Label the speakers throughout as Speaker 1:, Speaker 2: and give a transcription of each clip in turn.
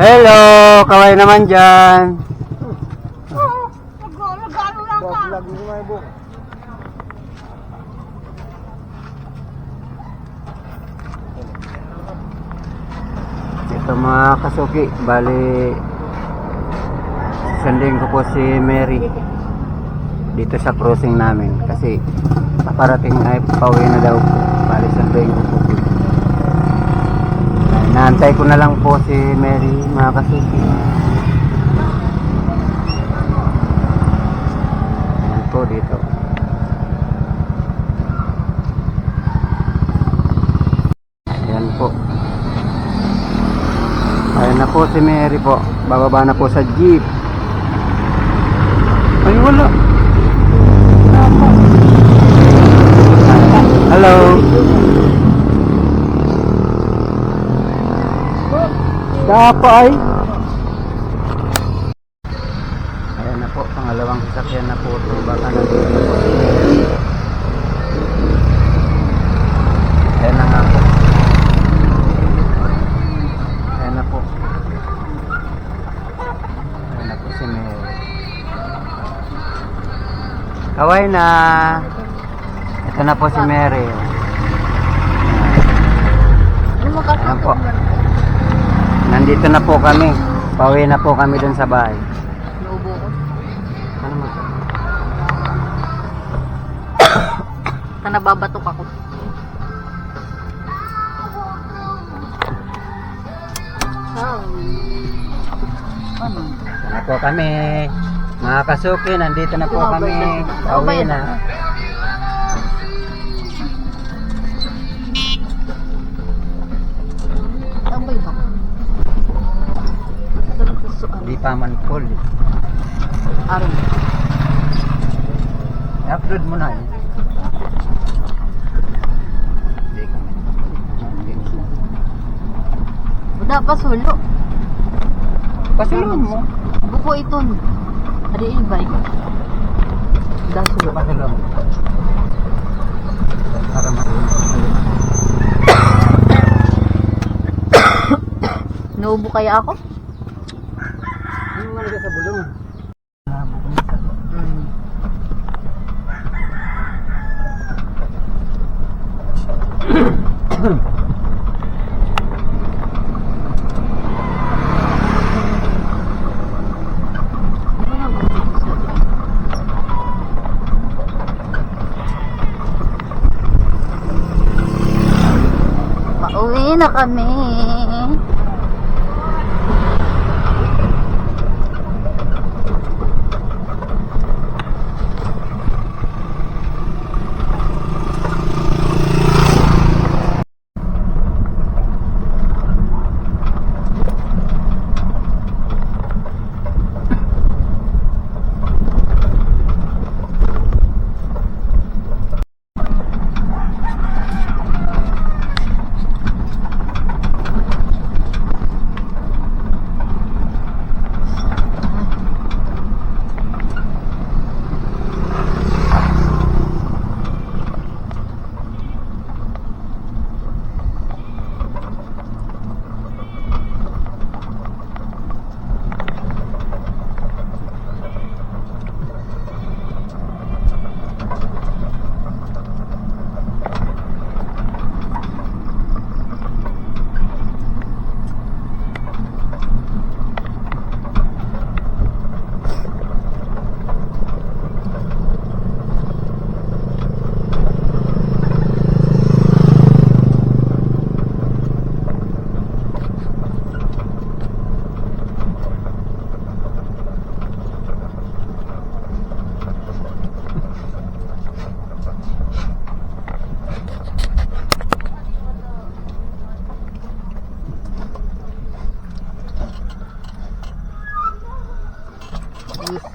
Speaker 1: Hello! Kaway naman dyan.
Speaker 2: Nag-ano lang ka.
Speaker 1: Ito mga kasuki, bali sundin ko po si Mary dito sa crossing namin kasi paparating ay pauwi na daw po. Bali sundin ko po. Naantay ko na lang po si Mary mga kasuki. Ayan po dito. Ayan po. Ayan na po si Mary po. Bababa na po sa jeep. Ay wala. Hello. Kapay. Ayan na po, pangalawang sasakyan na po ito. Baka nandito na po si Mary. Ayan na nga po. Ayan na po. Ayan na po si Mary. Kaway na. Ito na po si Mary. Ayan po. Nandito na po kami. Pauwi na po kami dun sa bahay.
Speaker 2: Naubo ko.
Speaker 1: Ano mo ito?
Speaker 2: Nababatok ako. Ano?
Speaker 1: Na po kami. Mga kasuki, nandito na po kami. Pauwi na.
Speaker 2: Tambay ba?
Speaker 1: Di pa man full.
Speaker 2: Aron.
Speaker 1: I-upload mo na eh. Hindi kami.
Speaker 2: Uda pa sulo.
Speaker 1: Pasulong mo.
Speaker 2: Buko iton. Adi ibay. Uda sulo.
Speaker 1: Pasulong. Para marunong.
Speaker 2: Naubo kaya ako?
Speaker 1: Ano nga nagay sa bulong?
Speaker 2: Mm. Pauwi na kami.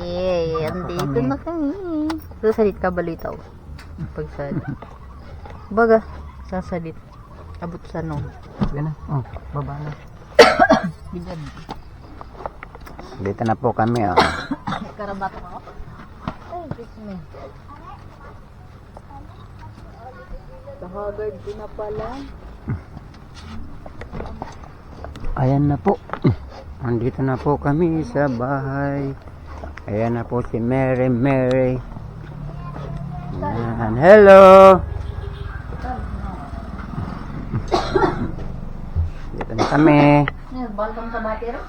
Speaker 2: Yay! Andito na kami. Sasalit ka balitaw. Pagsalit. Baga, sasalit. Abot sa nung.
Speaker 1: Yan na. Oh, baba na.
Speaker 2: Bigan.
Speaker 1: Dito na po kami. Oh.
Speaker 2: Karabato ako. Ay, kiss me. Kahagard ko na pala.
Speaker 1: Ayan na po. Andito na po kami sa bahay. Ayan na po si Mary. Ayan. Hello! Dito na kami.
Speaker 2: Balkang sa batero?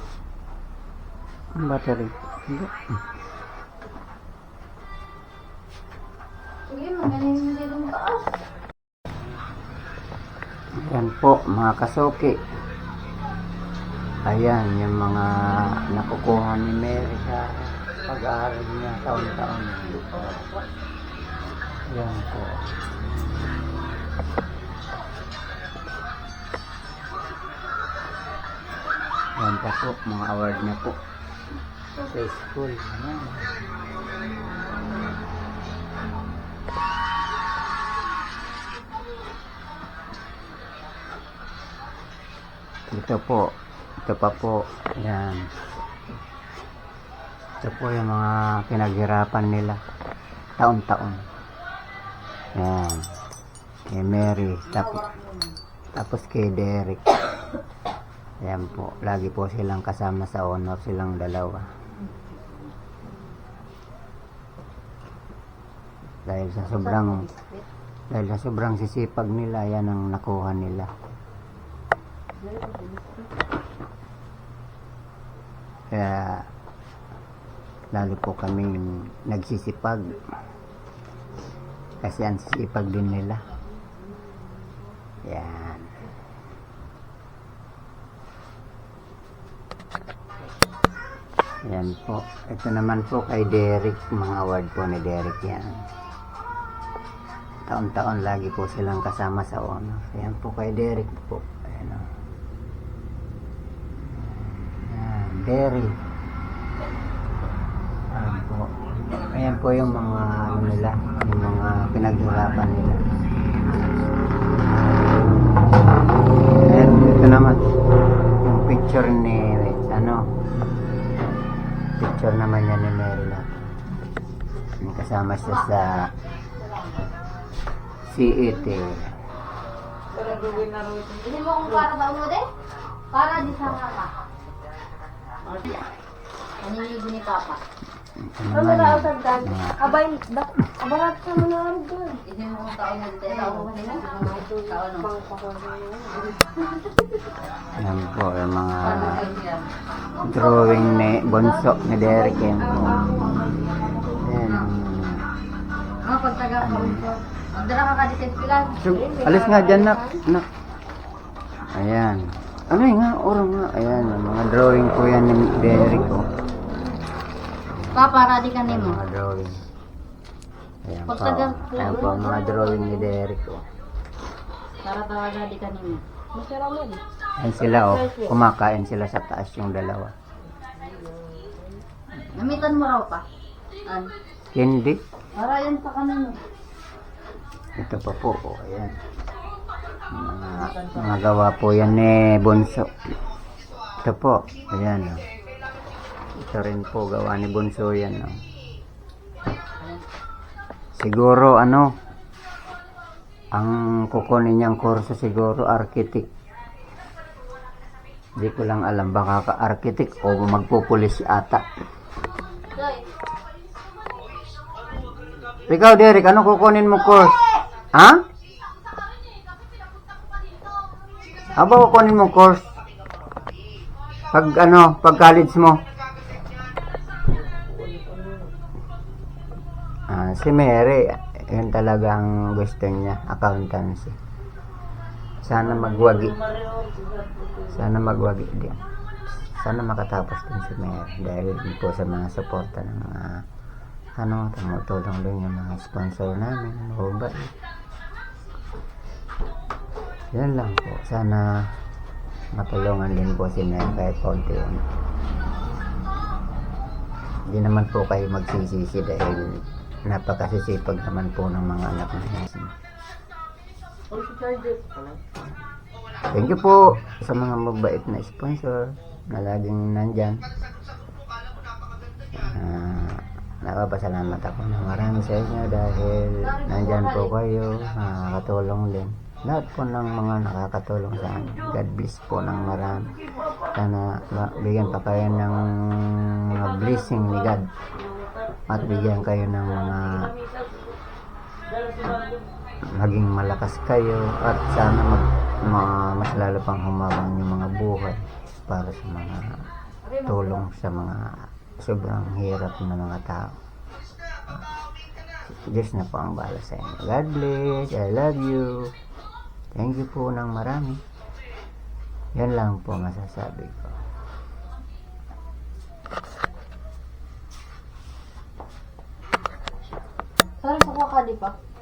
Speaker 1: Ang battery.
Speaker 2: Sige, magaling mo dito mo taas.
Speaker 1: Ayan po, mga kasuki. Ayan, yung mga nakukuha ni Mary sa pag-aaral niya taon-taon. Ayan po. Ayan pa po, mga award niya po. Sa school. Ayan. Ito po. Ito pa po. Ayan. Ito po yung mga pinaghirapan nila. Taon-taon. Ayan. Kay Mary. Tapos kay Derek. Ayan po. Lagi po silang kasama sa honor. Silang dalawa. Dahil sa sobrang sisipag nila, yan ang nakuha nila. Kaya lalo po kaming nagsisipag kasi ang sisipag din nila. Yan. Yan po. Ito naman po kay Derek, mga award po ni Derek yan. Taon-taon lagi po silang kasama sa honor. Yan po kay Derek po. Ayan o. Derek. Ayan po. Ayan po yung mga ano nila, yung mga pinaghirapan nila. Ayan, ito naman yung picture ni picture naman yan ni Merla. Kasama siya sa CET.
Speaker 2: Hindi mo kung para ba mo din? Para di sa mama. Naninigo ni Papa.
Speaker 1: Ano na
Speaker 3: usap dan? Abay, abarat ka mo na doon.
Speaker 2: Hindi mo kung taon na dito. Taon mo kanina? Taon mo.
Speaker 1: Ayan po yung mga drawing ni Bonso ni Derek. Yan po. Ayan.
Speaker 2: Mga pagtaga ka rin. Magdala ka ka dito pilan.
Speaker 1: Alis nga dyan, nak. Ayan. Ano nga, orang nga. Ayan, mga drawing po yan ni Derek. Oh.
Speaker 2: Papa, ready ka nimo.
Speaker 1: Mga drawing. Ayan po.
Speaker 2: Pagtaga.
Speaker 1: Ayan po, mga drawing ni Derek. Oh.
Speaker 2: Para tawa ready ka nimo.
Speaker 3: Masarap mo.
Speaker 1: Ayan sila, oh. Kumakain sila sa taas yung dalawa.
Speaker 2: Namitan mo raw pa. An.
Speaker 1: Hindi.
Speaker 2: Para yan pa kanino.
Speaker 1: Ito pa po, oh. Ayan. Mga gawa po yan ni Bonso. Ito po. Ayan, oh. Ito rin po gawa ni Bonso yan, oh. Siguro ang kukunin niyang kurso siguro architect. Hindi ko lang alam, baka ka-architect o magpupulis ata. Ikaw, Derek, ano kukunin mo course? Ha? Aba kukunin mo course? Pag college mo? Si Mary, yun talagang gusto niya, accountancy. Sana magwagi din. Sana makatapos din si Mary dahil po sa mga suporta ng mga tumutulong din yung mga sponsor namin. Yan lang po. Sana matulungan din po si Mary kahit konti. Hindi naman po kayo magsisisi dahil napakasisipag naman po ng mga anak namin. Thank you po sa mga mabait na sponsor na laging nandyan. Napapasalamat ako ng marami sa inyo dahil nandyan po kayo, nakakatulong din. lahat po ng mga nakakatulong sa amin. God bless po ng marami. Sana bigyan pa kayo ng mga blessing ni God at bigyan kayo ng mga maging malakas kayo at sana mas lalo pang humabang yung mga buhay para sa mga tulong sa mga sobrang hirap na mga tao. Diyos na po ang bahala sa inyo. God bless. I love you. Thank you po ng marami. Yan lang po masasabi ko.
Speaker 3: Parang sa kakadi pa.